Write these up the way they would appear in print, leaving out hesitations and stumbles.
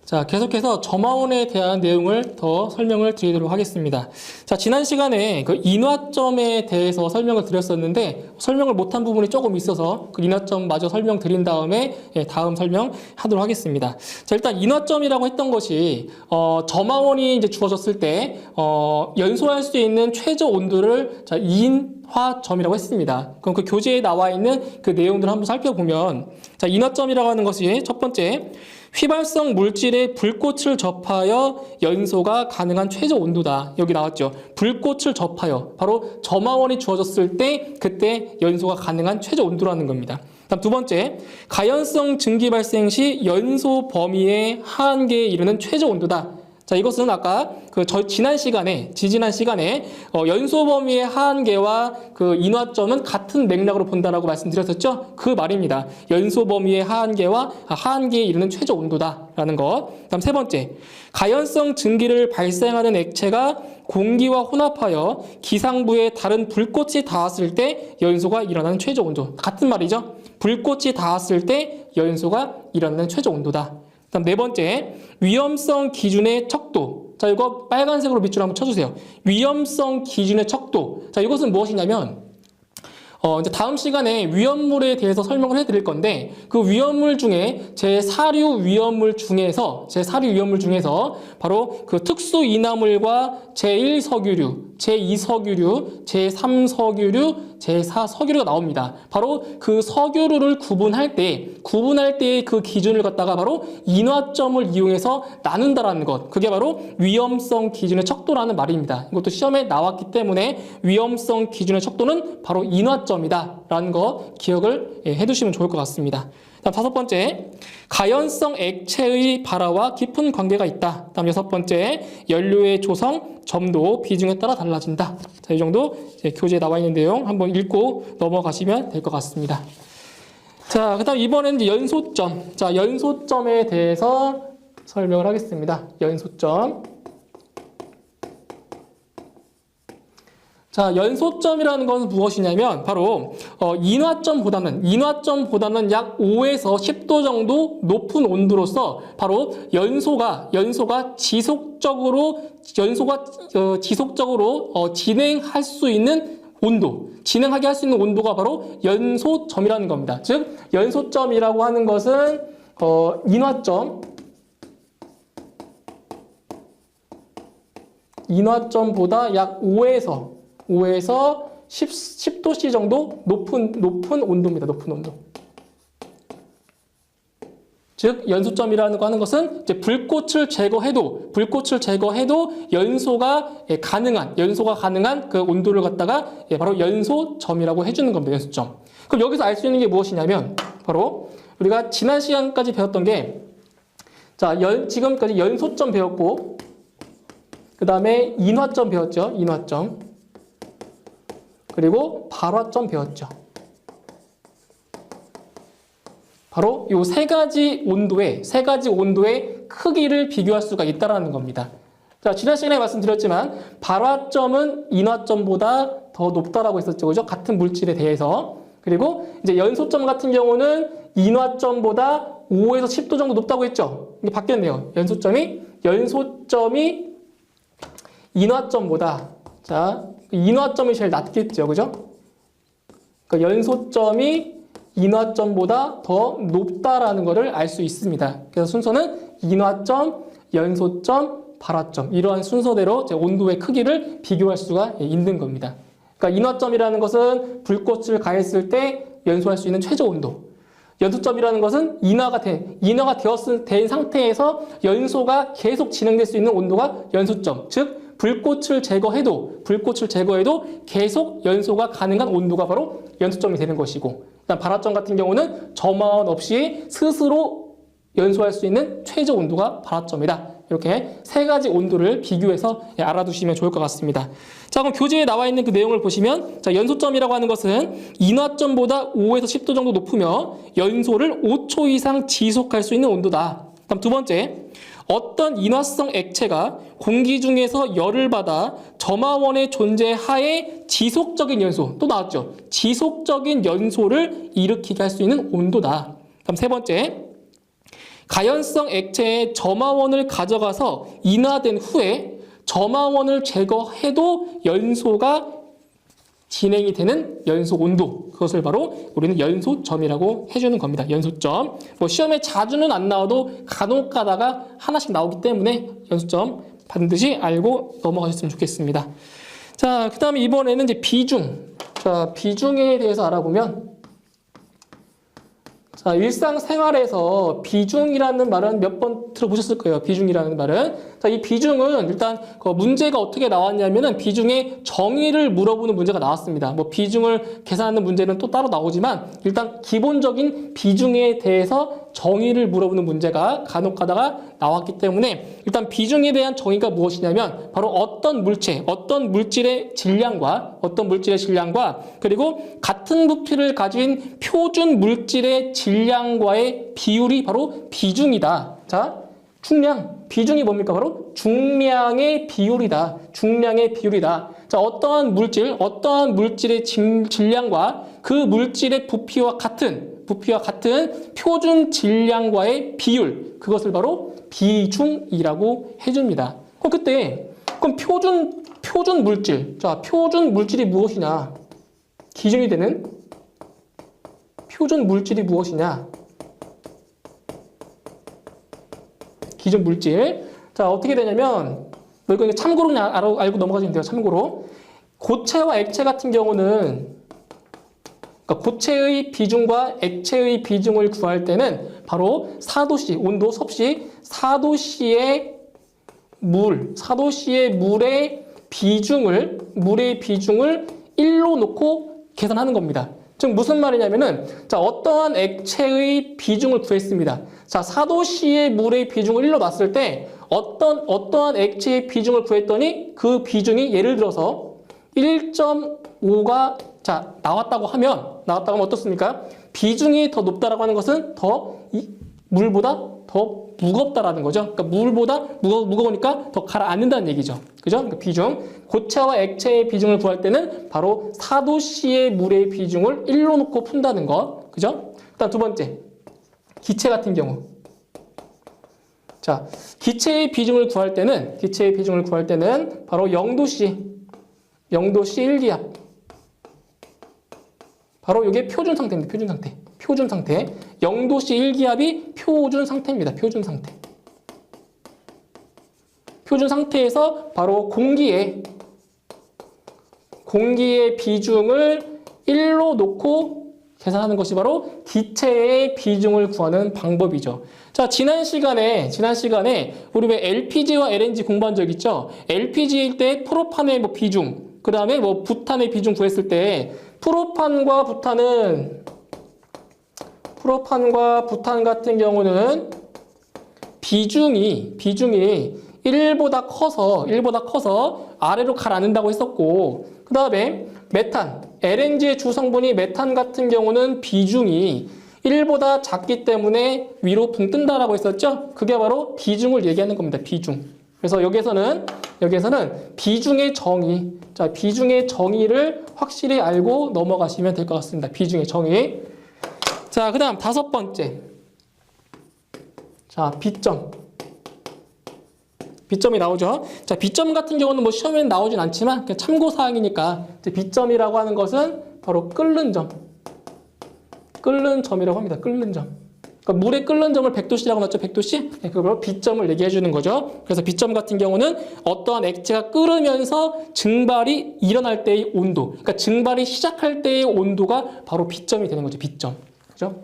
자, 계속해서 점화원에 대한 내용을 더 설명을 드리도록 하겠습니다. 자, 지난 시간에 그 인화점에 대해서 설명을 드렸었는데 설명을 못한 부분이 조금 있어서 그 인화점 마저 설명드린 다음에 다음 설명하도록 하겠습니다. 자, 일단 인화점이라고 했던 것이 점화원이 이제 주어졌을 때 연소할 수 있는 최저 온도를 자, 인화점이라고 했습니다. 그럼 그 교재에 나와 있는 그 내용들을 한번 살펴보면 자, 인화점이라고 하는 것이 첫 번째 휘발성 물질에 불꽃을 접하여 연소가 가능한 최저 온도다. 여기 나왔죠. 불꽃을 접하여. 바로 점화원이 주어졌을 때 그때 연소가 가능한 최저 온도라는 겁니다. 다음 두 번째, 가연성 증기 발생 시 연소 범위의 한계에 이르는 최저 온도다. 자, 이것은 아까 지난 시간에 연소 범위의 한계와 그 인화점은 같은 맥락으로 본다라고 말씀드렸었죠? 그 말입니다. 연소 범위의 한계와 한계에 이르는 최저 온도다라는 것. 다음 세 번째, 가연성 증기를 발생하는 액체가 공기와 혼합하여 기상부에 다른 불꽃이 닿았을 때 연소가 일어나는 최저 온도. 같은 말이죠? 불꽃이 닿았을 때 연소가 일어나는 최저 온도다. 다음 네 번째, 위험성 기준의 척도. 자, 이거 빨간색으로 밑줄 한번 쳐주세요. 위험성 기준의 척도. 자, 이것은 무엇이냐면, 이제 다음 시간에 위험물에 대해서 설명을 해드릴 건데, 그 위험물 중에 제4류 위험물 중에서 바로 그 특수 인화물과 제1석유류, 제2석유류, 제3석유류, 제4석유류가 나옵니다. 바로 그 석유류를 구분할 때의 그 기준을 갖다가 바로 인화점을 이용해서 나눈다라는 것. 그게 바로 위험성 기준의 척도라는 말입니다. 이것도 시험에 나왔기 때문에 위험성 기준의 척도는 바로 인화점이다라는 거 기억을 해두시면 좋을 것 같습니다. 다음 다섯 번째, 가연성 액체의 발화와 깊은 관계가 있다. 다음 여섯 번째, 연료의 조성, 점도, 비중에 따라 달라진다. 자, 이 정도 교재에 나와 있는 내용 한번 읽고 넘어가시면 될 것 같습니다. 자, 그 다음 이번에는 이제 연소점. 자, 연소점에 대해서 설명을 하겠습니다. 연소점. 자, 연소점이라는 것은 무엇이냐면 바로 인화점보다는 약 5에서 10도 정도 높은 온도로서 바로 연소가 지속적으로 진행할 수 있는 온도, 진행하게 할 수 있는 온도가 바로 연소점이라는 겁니다. 즉 연소점이라고 하는 것은 인화점보다 약 5에서 10도씨 정도 높은 온도입니다. 높은 온도. 즉 연소점이라는 거 하는 것은 이제 불꽃을 제거해도 연소가 가능한 그 온도를 갖다가 바로 연소점이라고 해주는 겁니다. 연소점. 그럼 여기서 알 수 있는 게 무엇이냐면 바로 우리가 지난 시간까지 배웠던 게 자, 지금까지 연소점 배웠고 그 다음에 인화점 배웠죠. 인화점. 그리고 발화점 배웠죠. 바로 이 세 가지 온도의 크기를 비교할 수가 있다는 겁니다. 자, 지난 시간에 말씀드렸지만 발화점은 인화점보다 더 높다라고 했었죠. 그죠? 같은 물질에 대해서. 그리고 이제 연소점 같은 경우는 인화점보다 5에서 10도 정도 높다고 했죠. 이게 바뀌었네요. 연소점이 인화점보다 인화점이 제일 낮겠죠. 그죠? 그러니까 연소점이 인화점보다 더 높다라는 것을 알 수 있습니다. 그래서 순서는 인화점, 연소점, 발화점 이러한 순서대로 온도의 크기를 비교할 수가 있는 겁니다. 그러니까 인화점이라는 것은 불꽃을 가했을 때 연소할 수 있는 최저 온도. 연소점이라는 것은 인화가 된 상태에서 연소가 계속 진행될 수 있는 온도가 연소점. 즉 불꽃을 제거해도 계속 연소가 가능한 온도가 바로 연소점이 되는 것이고, 일단 발화점 같은 경우는 점화원 없이 스스로 연소할 수 있는 최저 온도가 발화점이다. 이렇게 세 가지 온도를 비교해서 알아두시면 좋을 것 같습니다. 자, 그럼 교재에 나와 있는 그 내용을 보시면 자, 연소점이라고 하는 것은 인화점보다 5에서 10도 정도 높으며 연소를 5초 이상 지속할 수 있는 온도다. 다음 두 번째, 어떤 인화성 액체가 공기 중에서 열을 받아 점화원의 존재 하에 지속적인 연소, 또 나왔죠. 지속적인 연소를 일으키게 할 수 있는 온도다. 다음 세 번째, 가연성 액체의 점화원을 가져가서 인화된 후에 점화원을 제거해도 연소가 진행이 되는 연소 온도, 그것을 바로 우리는 연소점이라고 해주는 겁니다. 연소점. 뭐 시험에 자주는 안 나와도 간혹 가다가 하나씩 나오기 때문에 연소점 반드시 알고 넘어가셨으면 좋겠습니다. 자, 그 다음에 이번에는 이제 비중. 자, 비중에 대해서 알아보면, 자, 일상생활에서 비중이라는 말은 몇 번 들어보셨을 거예요. 비중이라는 말은. 자, 이 비중은 일단 그 문제가 어떻게 나왔냐면은 비중의 정의를 물어보는 문제가 나왔습니다. 뭐 비중을 계산하는 문제는 또 따로 나오지만 일단 기본적인 비중에 대해서 정의를 물어보는 문제가 간혹 가다가 나왔기 때문에 일단 비중에 대한 정의가 무엇이냐면 바로 어떤 물체, 어떤 물질의 질량과 그리고 같은 부피를 가진 표준 물질의 질량과의 비율이 바로 비중이다. 자, 중량, 비중이 뭡니까? 바로 중량의 비율이다. 중량의 비율이다. 자, 어떠한 물질의 질량과 그 물질의 부피와 같은 표준 질량과의 비율, 그것을 바로 비중이라고 해줍니다. 그럼 표준 물질, 자, 표준 물질이 무엇이냐? 기준이 되는 표준 물질이 무엇이냐? 기준 물질. 자, 어떻게 되냐면, 이거 참고로 그냥 알고 넘어가시면 돼요. 참고로. 고체와 액체 같은 경우는, 그러니까 고체의 비중과 액체의 비중을 구할 때는 바로 4도씨, 온도 섭씨 4도씨의 물의 비중을 1로 놓고 계산하는 겁니다. 즉 무슨 말이냐면은, 자, 어떠한 액체의 비중을 구했습니다. 자, 4도씨의 물의 비중을 1로 놨을 때 어떠한 액체의 비중을 구했더니 그 비중이 예를 들어서 1.5가 자, 나왔다고 하면 어떻습니까? 비중이 더 높다라고 하는 것은 물보다 더 무겁다라는 거죠. 그러니까 물보다 무거우니까 더 가라앉는다는 얘기죠. 그죠? 그러니까 비중. 고체와 액체의 비중을 구할 때는 바로 4도씨의 물의 비중을 1로 놓고 푼다는 거. 그죠? 일단 두 번째. 기체 같은 경우. 자, 기체의 비중을 구할 때는 바로 0도씨 1기압. 바로 이게 표준 상태입니다. 표준 상태. 0도씨 1기압이 표준 상태입니다. 표준 상태에서 바로 공기의 비중을 1로 놓고 계산하는 것이 바로 기체의 비중을 구하는 방법이죠. 자, 지난 시간에 우리 왜 LPG와 LNG 공부한 적 있죠? LPG일 때 프로판의 비중, 그 다음에 부탄의 비중 구했을 때 프로판과 부탄 같은 경우는 비중이 1보다 커서 아래로 가라앉는다고 했었고, 그 다음에 메탄, LNG의 주성분이 메탄 같은 경우는 비중이 1보다 작기 때문에 위로 붕 뜬다라고 했었죠? 그게 바로 비중을 얘기하는 겁니다. 비중. 그래서 여기에서는 비중의 정의, 자, 비중의 정의를 확실히 알고 넘어가시면 될 것 같습니다. 비중의 정의. 자, 그 다음 다섯 번째. 자, 비점이 나오죠. 자, 비점 같은 경우는 시험에는 나오진 않지만 그냥 참고사항이니까 비점이라고 하는 것은 바로 끓는 점이라고 합니다. 끓는 점. 그러니까 물에 끓는 점을 100도씨라고 놨죠. 100도씨? 네, 그걸 비점을 얘기해 주는 거죠. 그래서 비점 같은 경우는 어떠한 액체가 끓으면서 증발이 일어날 때의 온도, 그러니까 증발이 시작할 때의 온도가 바로 비점이 되는 거죠. 비점. 그죠?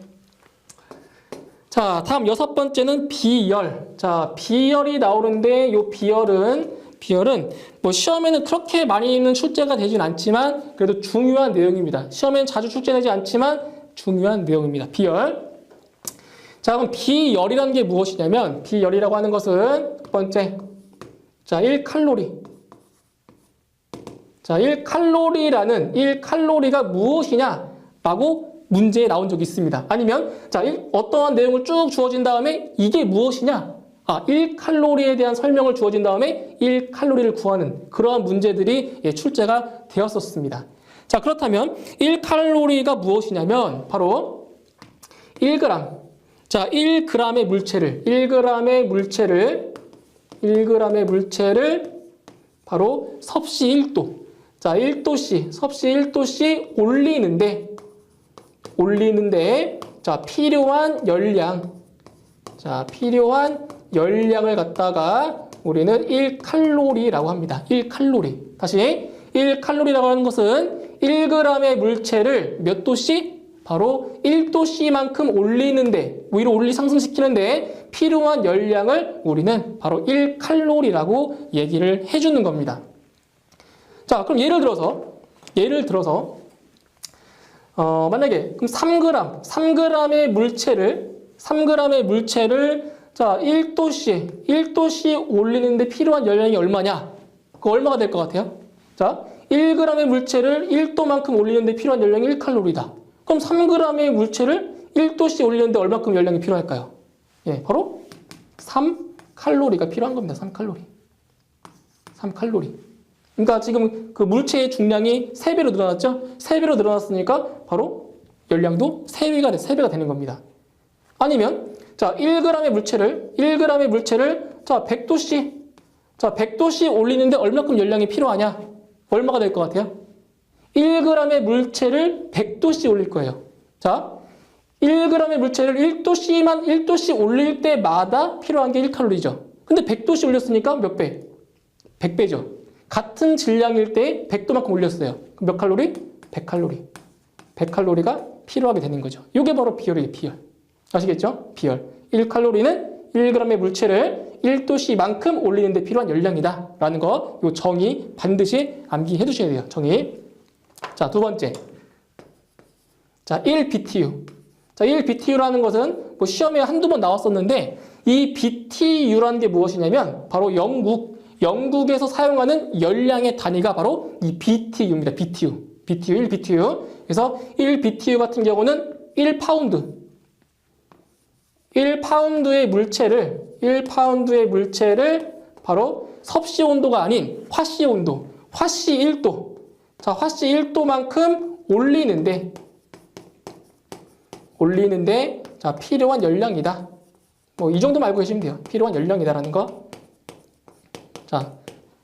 자, 다음 여섯 번째는 비열. 자, 비열이 나오는데 요 비열은 시험에는 그렇게 많이는 출제가 되진 않지만 그래도 중요한 내용입니다. 시험에는 자주 출제되지 않지만 중요한 내용입니다. 비열. 자, 그럼 비열이라는 게 무엇이냐면, 비열이라고 하는 것은 첫 번째, 자, 1칼로리. 자, 1칼로리가 무엇이냐라고 문제에 나온 적이 있습니다. 아니면, 자, 어떠한 내용을 쭉 주어진 다음에 이게 무엇이냐? 1칼로리에 대한 설명을 주어진 다음에 1칼로리를 구하는 그러한 문제들이 출제가 되었었습니다. 자, 그렇다면 1칼로리가 무엇이냐면 바로 1g. 자, 1g의 물체를 바로 섭씨 1도. 자, 1도씨, 섭씨 1도씨 올리는데, 자, 필요한 열량을 갖다가 우리는 1칼로리라고 합니다. 1칼로리. 다시, 1칼로리라고 하는 것은 1g의 물체를 몇 도씨? 바로 1도씨만큼 올리는데, 위로 상승시키는데 필요한 열량을 우리는 바로 1칼로리라고 얘기를 해주는 겁니다. 자, 그럼 예를 들어서 만약에 그럼 3g의 물체를 자, 1도씨 올리는데 필요한 열량이 얼마냐? 그거 얼마가 될 것 같아요? 자, 1g의 물체를 1도만큼 올리는데 필요한 열량이 1칼로리다. 그럼 3g의 물체를 1도씨 올리는데 얼마큼 열량이 필요할까요? 예, 바로 3칼로리가 필요한 겁니다. 3칼로리. 그러니까 지금 그 물체의 중량이 3배로 늘어났죠? 3배로 늘어났으니까 바로 열량도 3배가 되는 겁니다. 아니면 자, 1g의 물체를 자, 100도씨 올리는데 얼마큼 열량이 필요하냐? 얼마가 될 것 같아요? 1g의 물체를 100도씨 올릴 거예요. 자, 1g의 물체를 1도씨 올릴 때마다 필요한 게 1칼로리죠. 근데 100도씨 올렸으니까 몇 배? 100배죠. 같은 질량일 때 100도만큼 올렸어요. 그럼 몇 칼로리? 100칼로리. 100칼로리가 필요하게 되는 거죠. 이게 바로 비열이에요, 비열. 아시겠죠? 비열. 1칼로리는 1g의 물체를 1도씨만큼 올리는데 필요한 열량이다. 라는 거, 요 정의 반드시 암기해 두셔야 돼요. 정의. 자, 두 번째. 자, 1BTU. 자, 1BTU라는 것은 뭐 시험에 한두 번 나왔었는데, 이 BTU라는 게 무엇이냐면, 바로 영국에서 사용하는 열량의 단위가 바로 이 BTU입니다. BTU. 1BTU. 그래서 1BTU 같은 경우는 1파운드. 1파운드의 물체를 바로 섭씨 온도가 아닌 화씨 온도, 화씨 1도. 자, 화씨 1도만큼 올리는데 자, 필요한 열량이다. 뭐 이 정도만 알고 계시면 돼요. 필요한 열량이다라는 거. 자,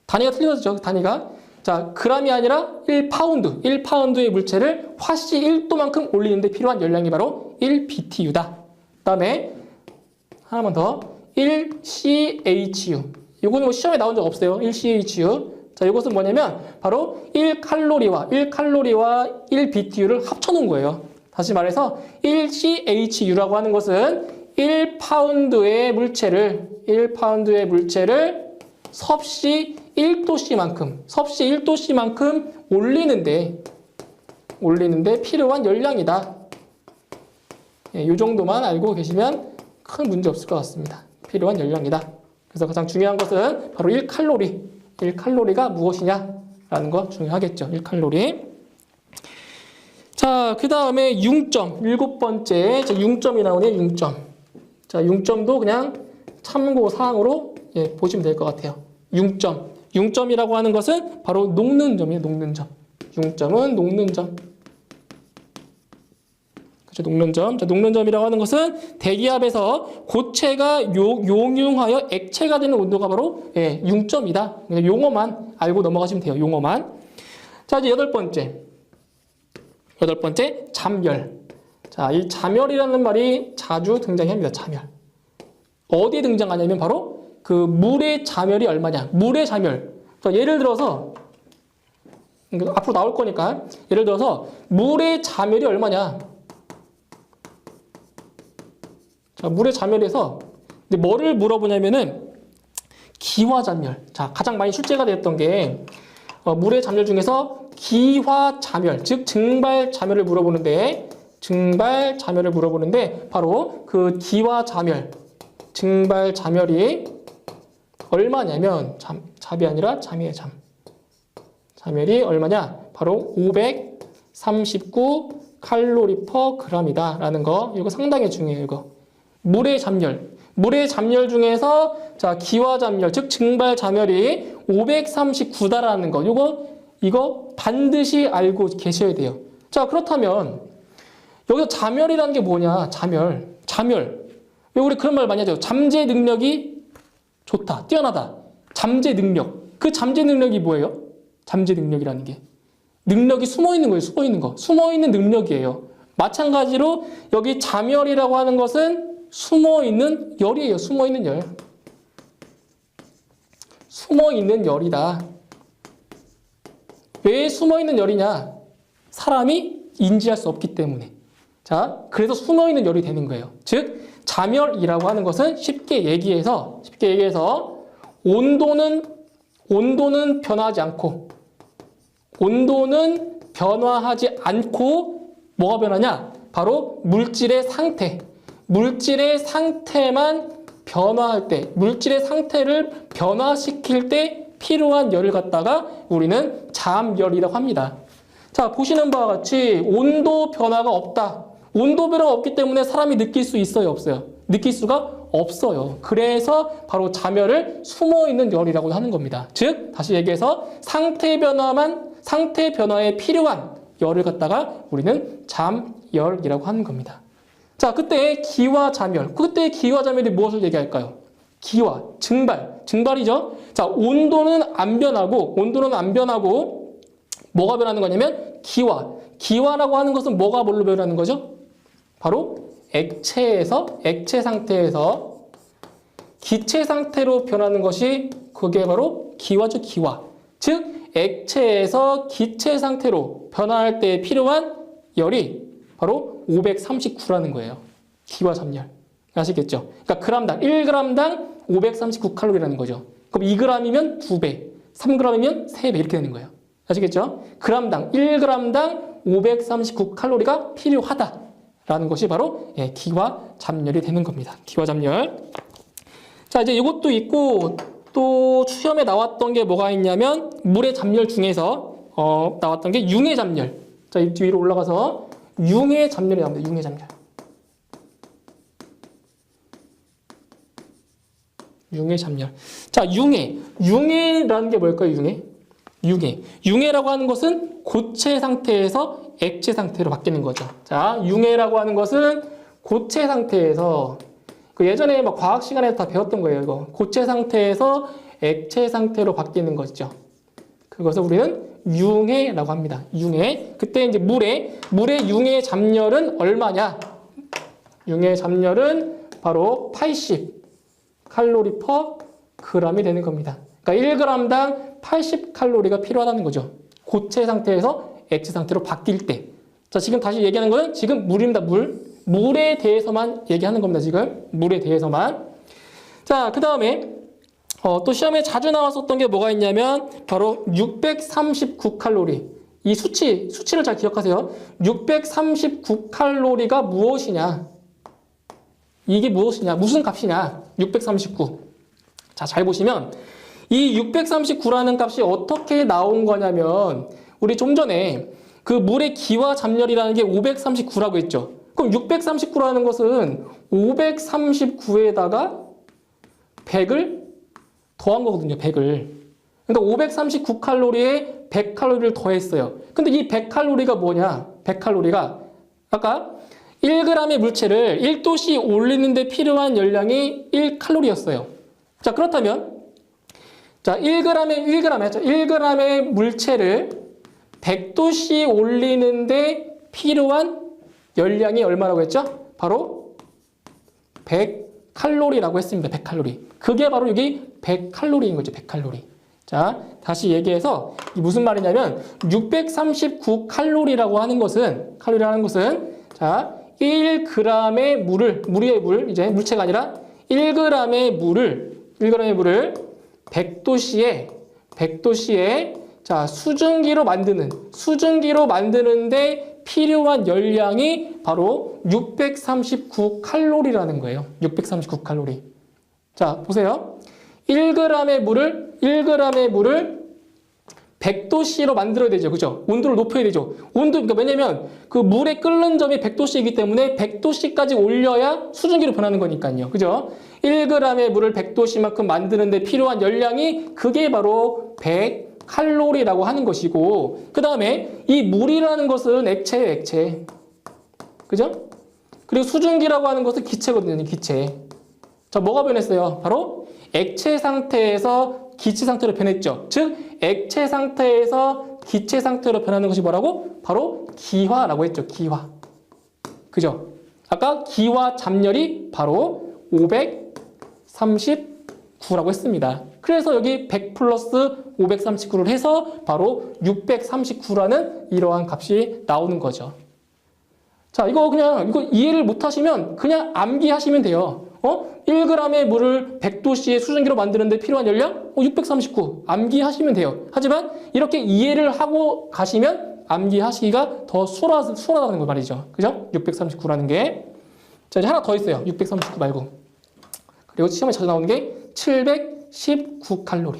단위가 틀려졌죠. 단위가. 자, gram이 아니라 1파운드의 물체를 화씨 1도만큼 올리는데 필요한 열량이 바로 1BTU다. 그다음에 하나만 더. 1CHU. 이거는 뭐 시험에 나온 적 없어요. 1CHU. 자, 이것은 뭐냐면 바로 1칼로리와 1BTU를 합쳐놓은 거예요. 다시 말해서 1CHU라고 하는 것은 1파운드의 물체를 섭씨 1도씨만큼 올리는데 필요한 열량이다. 예, 이 정도만 알고 계시면 큰 문제 없을 것 같습니다. 필요한 열량이다. 그래서 가장 중요한 것은 바로 1칼로리가 무엇이냐라는 거 중요하겠죠. 1칼로리. 자, 그 다음에 융점. 7번째. 융점이 나오네요. 융점. 자, 융점도 그냥 참고사항으로 예, 보시면 될 것 같아요. 융점. 융점이라고 하는 것은 바로 녹는 점이에요. 녹는 점. 융점은 녹는 점. 그렇죠. 녹는 점. 자, 녹는 점이라고 하는 것은 대기압에서 고체가 용융하여 액체가 되는 온도가 바로 예, 융점이다. 용어만 알고 넘어가시면 돼요. 용어만. 자, 이제 8번째, 잠열. 자, 이 잠열이라는 말이 자주 등장합니다. 잠열. 어디에 등장하냐면 바로 그 물의 잠열이 얼마냐. 물의 잠열. 자, 예를 들어서 앞으로 나올 거니까 예를 들어서 물의 잠열이 얼마냐. 자, 물의 잠열에서 근데 뭐를 물어보냐면은 기화잠열. 자, 가장 많이 출제가 되었던 게 물의 잠열 중에서 기화잠열, 즉 증발잠열을 물어보는데 바로 그 기화잠열, 증발잠열이 얼마냐면 잡이 아니라 잠이에요. 잠열이 얼마냐? 바로 539 칼로리 퍼 g이다 라는 거. 이거 상당히 중요해요. 이거 물의 잠열 중에서 자, 기화잠열, 즉 증발잠열이 539다라는 거. 이거 반드시 알고 계셔야 돼요. 자, 그렇다면 여기서 잠열이라는 게 뭐냐? 잠열. 왜 우리 그런 말 많이 하죠? 잠재 능력이 좋다, 뛰어나다. 잠재 능력. 그 잠재 능력이 뭐예요? 잠재 능력이라는 게. 능력이 숨어 있는 거예요. 숨어 있는 거. 숨어 있는 능력이에요. 마찬가지로 여기 자멸이라고 하는 것은 숨어 있는 열이에요. 숨어 있는 열. 숨어 있는 열이다. 왜 숨어 있는 열이냐? 사람이 인지할 수 없기 때문에. 자, 그래서 숨어 있는 열이 되는 거예요. 즉, 자멸이라고 하는 것은 쉽게 얘기해서 온도는 변화하지 않고, 온도는 변화하지 않고 뭐가 변하냐? 바로 물질의 상태. 물질의 상태만 변화할 때, 물질의 상태를 변화시킬 때 필요한 열을 갖다가 우리는 잠열이라고 합니다. 자, 보시는 바와 같이 온도 변화가 없다. 온도 변화가 없기 때문에 사람이 느낄 수 있어요, 없어요? 느낄 수가 없어요. 그래서 바로 자멸을 숨어있는 열이라고 하는 겁니다. 즉, 다시 얘기해서 상태 변화에 필요한 열을 갖다가 우리는 잠열이라고 하는 겁니다. 자, 그때 기와 자멸. 그때 기와 자멸이 무엇을 얘기할까요? 기와, 증발이죠. 자, 온도는 안 변하고 뭐가 변하는 거냐면 기와라고 하는 것은 뭐가 뭘로 변하는 거죠? 바로 액체 상태에서 기체 상태로 변하는 것이 그게 바로 기와죠, 기와. 즉, 액체에서 기체 상태로 변화할 때 필요한 열이 바로 539라는 거예요. 기와 잠열. 아시겠죠? 그러니까 그람당, 1g당 539칼로리라는 거죠. 그럼 2g이면 2배, 3g이면 3배 이렇게 되는 거예요. 아시겠죠? 그람당, 1g당 539칼로리가 필요하다라는 것이 바로 기와 잠열이 되는 겁니다. 기와 잠열. 자, 이제 이것도 있고 또 시험에 나왔던 게 뭐가 있냐면 물의 잠열 중에서 나왔던 게 융의 잠열. 자, 이 뒤로 올라가서 융의 잠열이 나옵니다. 융의 잠열. 융의 잠열. 자, 융해라는 게 뭘까요? 융해라고 하는 것은 고체 상태에서 액체 상태로 바뀌는 거죠. 자, 융해라고 하는 것은 고체 상태에서 예전에 막 과학 시간에 다 배웠던 거예요. 이거 고체 상태에서 액체 상태로 바뀌는 거죠. 그것을 우리는 융해라고 합니다. 융해. 그때 이제 물의 융해 잠열은 얼마냐? 융해 잠열은 바로 80 칼로리 퍼 g이 되는 겁니다. 그러니까 1g당 80칼로리가 필요하다는 거죠. 고체 상태에서 액체 상태로 바뀔 때. 자, 지금 다시 얘기하는 거는 지금 물입니다. 물에 대해서만 얘기하는 겁니다. 지금 물에 대해서만. 자, 그 다음에 또 시험에 자주 나왔었던 게 뭐가 있냐면 바로 639칼로리. 이 수치를 잘 기억하세요. 639칼로리가 무엇이냐? 이게 무엇이냐? 무슨 값이냐? 639. 자, 잘 보시면 이 639라는 값이 어떻게 나온 거냐면 우리 좀 전에 그 물의 기와 잠열이라는 게 539라고 했죠. 그럼 639라는 것은 539에다가 100을 더한 거거든요. 100을. 그러니까 539칼로리에 100칼로리를 더했어요. 근데 이 100칼로리가 뭐냐? 100칼로리가 아까 1g의 물체를 1도씨 올리는데 필요한 열량이 1칼로리였어요. 자, 그렇다면 자, 1g의 물체를 100도씨 올리는데 필요한 열량이 얼마라고 했죠? 바로 100칼로리라고 했습니다. 100칼로리. 그게 바로 여기 100칼로리인 거죠. 100칼로리. 자, 다시 얘기해서 무슨 말이냐면 639칼로리라고 하는 것은 자, 1g의 물의 이제 물체가 아니라 1g의 물을 100도씨에 자, 수증기로 만드는데 필요한 열량이 바로 639칼로리라는 거예요. 639칼로리. 자, 보세요. 1g의 물을 100도씨로 만들어야 되죠. 그죠? 온도를 높여야 되죠. 그러니까 왜냐면 그 물의 끓는 점이 100도씨이기 때문에 100도씨까지 올려야 수증기로 변하는 거니까요. 그죠? 1g의 물을 100도씨만큼 만드는데 필요한 열량이 그게 바로 100칼로리라고 하는 것이고, 그 다음에 이 물이라는 것은 액체예요, 액체. 그죠? 그리고 수증기라고 하는 것은 기체거든요. 기체. 자, 뭐가 변했어요? 바로 액체 상태에서 기체 상태로 변했죠. 즉 액체 상태에서 기체 상태로 변하는 것이 뭐라고? 바로 기화라고 했죠. 기화. 그죠? 아까 기화 잡열이 바로 539라고 했습니다. 그래서 여기 100 플러스 539를 해서 바로 639라는 이러한 값이 나오는 거죠. 자, 이거 이해를 못 하시면 그냥 암기하시면 돼요. 1g의 물을 100도씨의 수증기로 만드는데 필요한 열량? 639. 암기하시면 돼요. 하지만 이렇게 이해를 하고 가시면 암기하시기가 더 수월하다는 거 말이죠. 그죠? 639라는 게. 자, 이제 하나 더 있어요. 639 말고. 그리고 시험에 자주 나오는 게 719칼로리.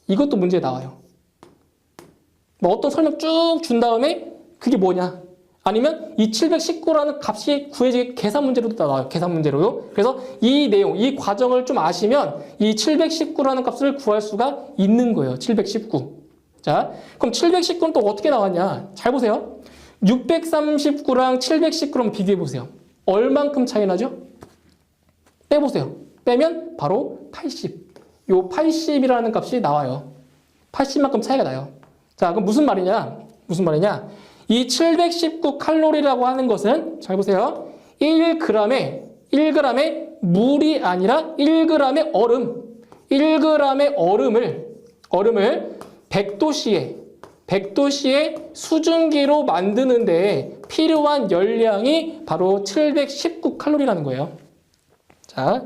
이것도 문제에 나와요. 뭐 어떤 설명 쭉 준 다음에 그게 뭐냐? 아니면 이 719라는 값이 구해지게 계산 문제로도 나와요. 계산 문제로도. 그래서 이 내용, 이 과정을 좀 아시면 이 719라는 값을 구할 수가 있는 거예요. 719. 자, 그럼 719는 또 어떻게 나왔냐? 잘 보세요. 639랑 719랑 비교해 보세요. 얼만큼 차이 나죠? 빼보세요. 빼면 바로 80. 요 80이라는 값이 나와요. 80만큼 차이가 나요. 자, 그럼 무슨 말이냐? 이 719칼로리라고 하는 것은 잘 보세요. 1g의 물이 아니라 1g의 얼음. 1g의 얼음을 100도씨의 수증기로 만드는데 필요한 열량이 바로 719칼로리라는 거예요. 자,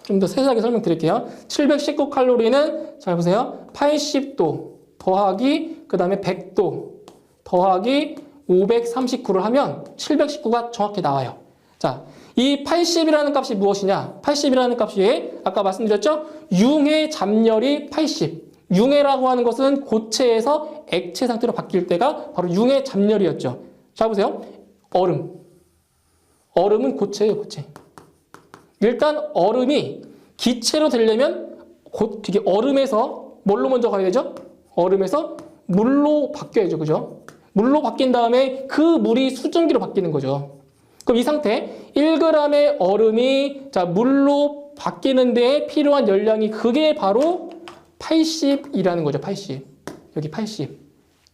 좀 더 세세하게 설명드릴게요. 719칼로리는 잘 보세요. 80도 더하기 그 다음에 100도 더하기 539를 하면 719가 정확히 나와요. 자, 이 80이라는 값이 무엇이냐? 80이라는 값이 아까 말씀드렸죠? 융의 잡열이 80. 융해라고 하는 것은 고체에서 액체 상태로 바뀔 때가 바로 융의 잡열이었죠. 자, 보세요. 얼음은 고체예요, 고체. 일단 얼음이 기체로 되려면 되게 얼음에서 뭘로 먼저 가야 되죠? 얼음에서 물로 바뀌어야죠. 그죠? 물로 바뀐 다음에 그 물이 수증기로 바뀌는 거죠. 그럼 이 상태 1g의 얼음이 자 물로 바뀌는 데 필요한 열량이 그게 바로 80이라는 거죠. 80. 여기 80.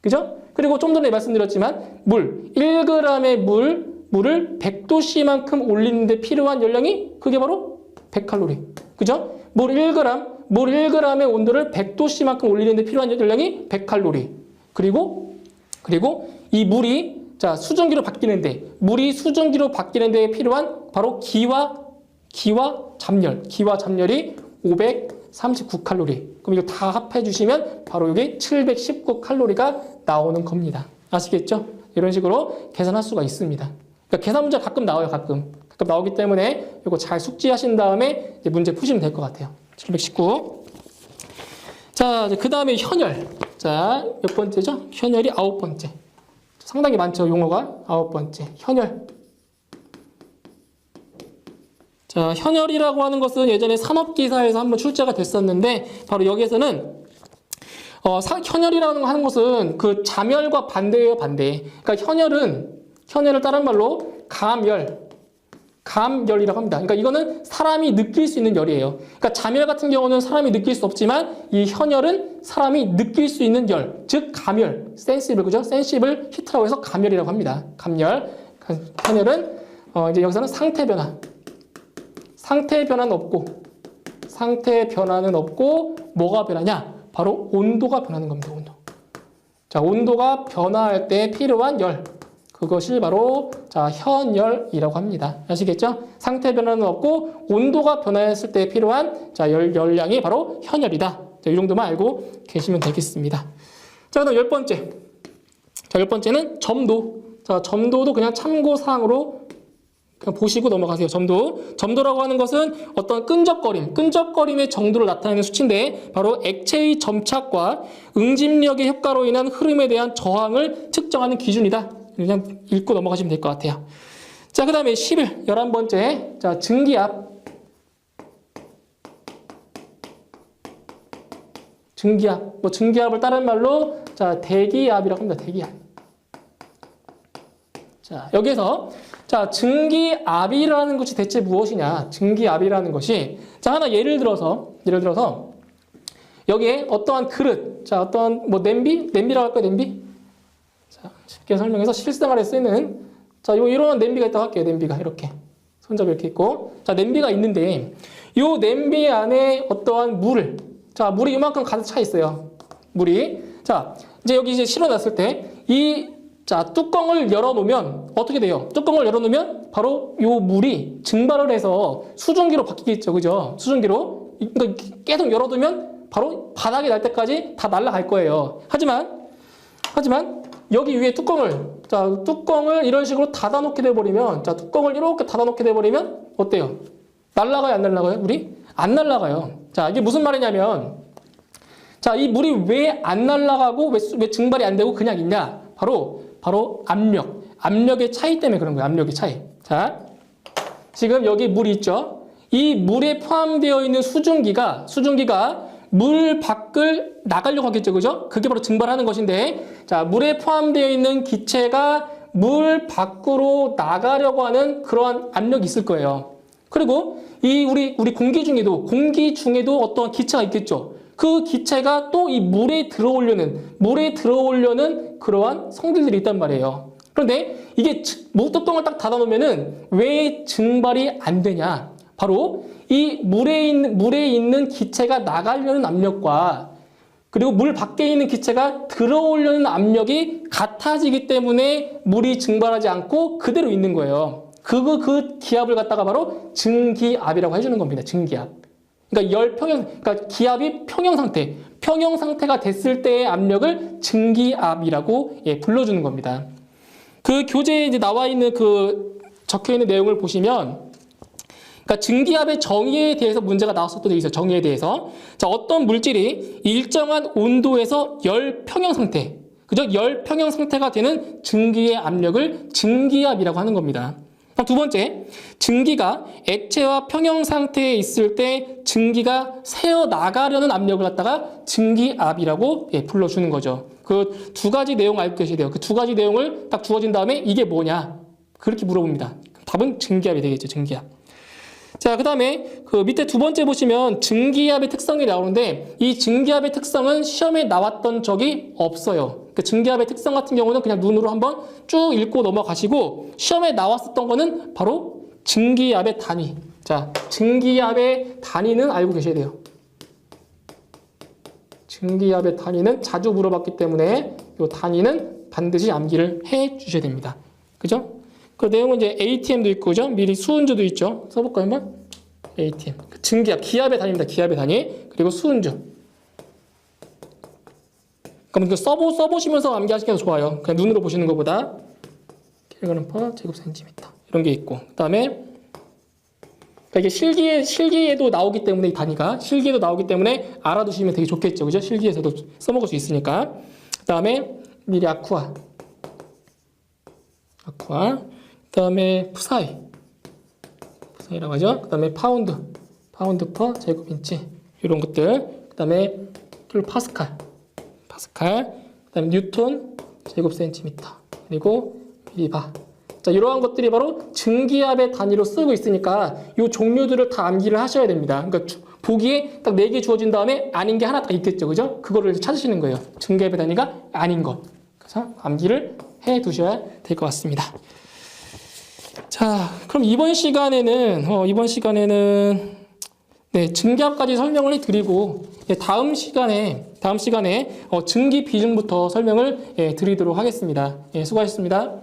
그죠? 그리고 좀 전에 말씀드렸지만 1g의 물을 100도씨만큼 올리는데 필요한 열량이 그게 바로 100칼로리. 그죠? 물 1g의 온도를 100도씨만큼 올리는데 필요한 열량이 100칼로리. 그리고 이 물이 자 수증기로 바뀌는데 필요한 바로 기와 잡열이 539칼로리. 그럼 이거 다 합해 주시면 바로 여기 719칼로리가 나오는 겁니다. 아시겠죠? 이런 식으로 계산할 수가 있습니다. 그러니까 계산 문제가 가끔 나와요. 가끔 나오기 때문에 이거 잘 숙지하신 다음에 이제 문제 푸시면 될 것 같아요. 719. 자, 그 다음에 현열. 자, 몇 번째죠? 현열이 9번째. 상당히 많죠, 용어가. 9번째. 현열. 자, 현열이라고 하는 것은 예전에 산업기사에서 한번 출제가 됐었는데, 바로 여기에서는, 현열이라는 거 하는 것은 그 자멸과 반대예요, 반대. 그러니까 현열을 다른 말로 감열이라고 합니다. 그러니까 이거는 사람이 느낄 수 있는 열이에요. 그러니까 자멸 같은 경우는 사람이 느낄 수 없지만 이 현열은 사람이 느낄 수 있는 열, 즉 감열, 센시블, 그죠? 센시블 히트라고 해서 감열이라고 합니다. 감열. 현열은 이제 여기서는 상태 변화는 없고 뭐가 변하냐? 바로 온도가 변하는 겁니다. 온도. 자, 온도가 변화할 때 필요한 열. 그것이 바로 자 현열이라고 합니다. 아시겠죠? 상태 변화는 없고 온도가 변화했을 때 필요한 자 열량이 바로 현열이다. 자, 이 정도만 알고 계시면 되겠습니다. 자, 그다음 10번째. 자, 10번째는 점도. 자, 점도도 그냥 참고 사항으로 그냥 보시고 넘어가세요. 점도라고 하는 것은 어떤 끈적거림의 정도를 나타내는 수치인데 바로 액체의 점착과 응집력의 효과로 인한 흐름에 대한 저항을 측정하는 기준이다. 그냥 읽고 넘어가시면 될 것 같아요. 자, 그 다음에 11번째. 자, 증기압. 증기압을 다른 말로 자, 대기압이라고 합니다. 대기압. 자, 여기에서 자, 증기압이라는 것이 대체 무엇이냐? 증기압이라는 것이, 자, 하나 예를 들어서 여기에 어떠한 그릇, 자, 어떠한 뭐 냄비라고 할까요? 냄비? 자, 쉽게 설명해서 실생활에 쓰이는, 자, 이런 냄비가 있다고 할게요. 냄비가 이렇게 손잡이 이렇게 있고, 자, 냄비가 있는데 요 냄비 안에 어떠한 물을, 자, 물이 이만큼 가득 차 있어요. 물이. 자, 이제 여기 이제 실어놨을 때 자, 뚜껑을 열어놓으면 어떻게 돼요? 뚜껑을 열어놓으면 바로 요 물이 증발을 해서 수증기로 바뀌겠죠. 그죠? 수증기로. 그러니까 계속 열어두면 바로 바닥에 날 때까지 다 날아갈 거예요. 하지만 여기 위에 뚜껑을 이런 식으로 닫아놓게 돼버리면, 자, 뚜껑을 이렇게 닫아놓게 돼버리면 어때요? 날아가요? 안 날아가요? 물이? 안 날아가요. 자, 이게 무슨 말이냐면, 자, 이 물이 왜 안 날아가고 왜 증발이 안 되고 그냥 있냐? 바로 압력의 차이 때문에 그런 거예요. 압력의 차이. 자, 지금 여기 물이 있죠. 이 물에 포함되어 있는 수증기가 물 밖을 나가려고 하겠죠. 그죠? 그게 바로 증발하는 것인데, 자, 물에 포함되어 있는 기체가 물 밖으로 나가려고 하는 그러한 압력이 있을 거예요. 그리고 우리 공기 중에도 어떠한 기체가 있겠죠. 그 기체가 또 이 물에 들어오려는 그러한 성질들이 있단 말이에요. 그런데 이게 뚜껑을 딱 닫아놓으면은 왜 증발이 안 되냐? 바로 이 물에 있는 기체가 나가려는 압력과 그리고 물 밖에 있는 기체가 들어오려는 압력이 같아지기 때문에 물이 증발하지 않고 그대로 있는 거예요. 그 기압을 갖다가 바로 증기압이라고 해주는 겁니다. 증기압. 그러니까 기압이 평형 상태가 됐을 때의 압력을 증기압이라고 불러주는 겁니다. 그 교재에 이제 나와 있는 적혀 있는 내용을 보시면, 그러니까 증기압의 정의에 대해서 문제가 나왔었던 게 있어요. 정의에 대해서. 자, 어떤 물질이 일정한 온도에서 열 평형 상태, 그죠? 열 평형 상태가 되는 증기의 압력을 증기압이라고 하는 겁니다. 두 번째, 증기가 액체와 평형 상태에 있을 때 증기가 새어 나가려는 압력을 갖다가 증기압이라고 불러주는 거죠. 그 두 가지 내용 알고 계셔야 돼요. 그 두 가지 내용을 딱 주어진 다음에 이게 뭐냐? 그렇게 물어봅니다. 답은 증기압이 되겠죠. 증기압. 자, 그 다음에 밑에 두 번째 보시면 증기압의 특성이 나오는데, 이 증기압의 특성은 시험에 나왔던 적이 없어요. 그 증기압의 특성 같은 경우는 그냥 눈으로 한번 쭉 읽고 넘어가시고, 시험에 나왔었던 거는 바로 증기압의 단위. 자, 증기압의 단위는 알고 계셔야 돼요. 증기압의 단위는 자주 물어봤기 때문에 이 단위는 반드시 암기를 해 주셔야 됩니다. 그죠? 그 내용은 이제 ATM도 있고, 그죠? 미리 수은주도 있죠. 써볼까요, 한번? ATM. 증기압, 기압의 단위입니다. 기압의 단위. 그리고 수은주. 그럼 써보시면서 암기하시는 게 좋아요. 그냥 눈으로 보시는 것보다. 킬로그램/제곱센티미터. 이런 게 있고. 그 다음에, 그러니까 이게 실기에도 나오기 때문에, 이 단위가. 실기에도 나오기 때문에 알아두시면 되게 좋겠죠. 그죠? 실기에서도 써먹을 수 있으니까. 그 다음에, 미리 아쿠아. 그 다음에 푸사이라고 하죠. 그 다음에 파운드/제곱인치 이런 것들. 그 다음에 파스칼. 그 다음에 뉴턴 제곱센티미터. 그리고 미리바. 자, 이러한 것들이 바로 증기압의 단위로 쓰고 있으니까 이 종류들을 다 암기를 하셔야 됩니다. 그러니까 보기에 딱 4개 주어진 다음에 아닌 게 하나 딱 있겠죠. 그죠? 그거를 찾으시는 거예요. 증기압의 단위가 아닌 것. 그래서 암기를 해 두셔야 될 것 같습니다. 자, 그럼 이번 시간에는 네, 증기압까지 설명을 해드리고, 다음 시간에 증기 비중부터 설명을 드리도록 하겠습니다. 수고하셨습니다.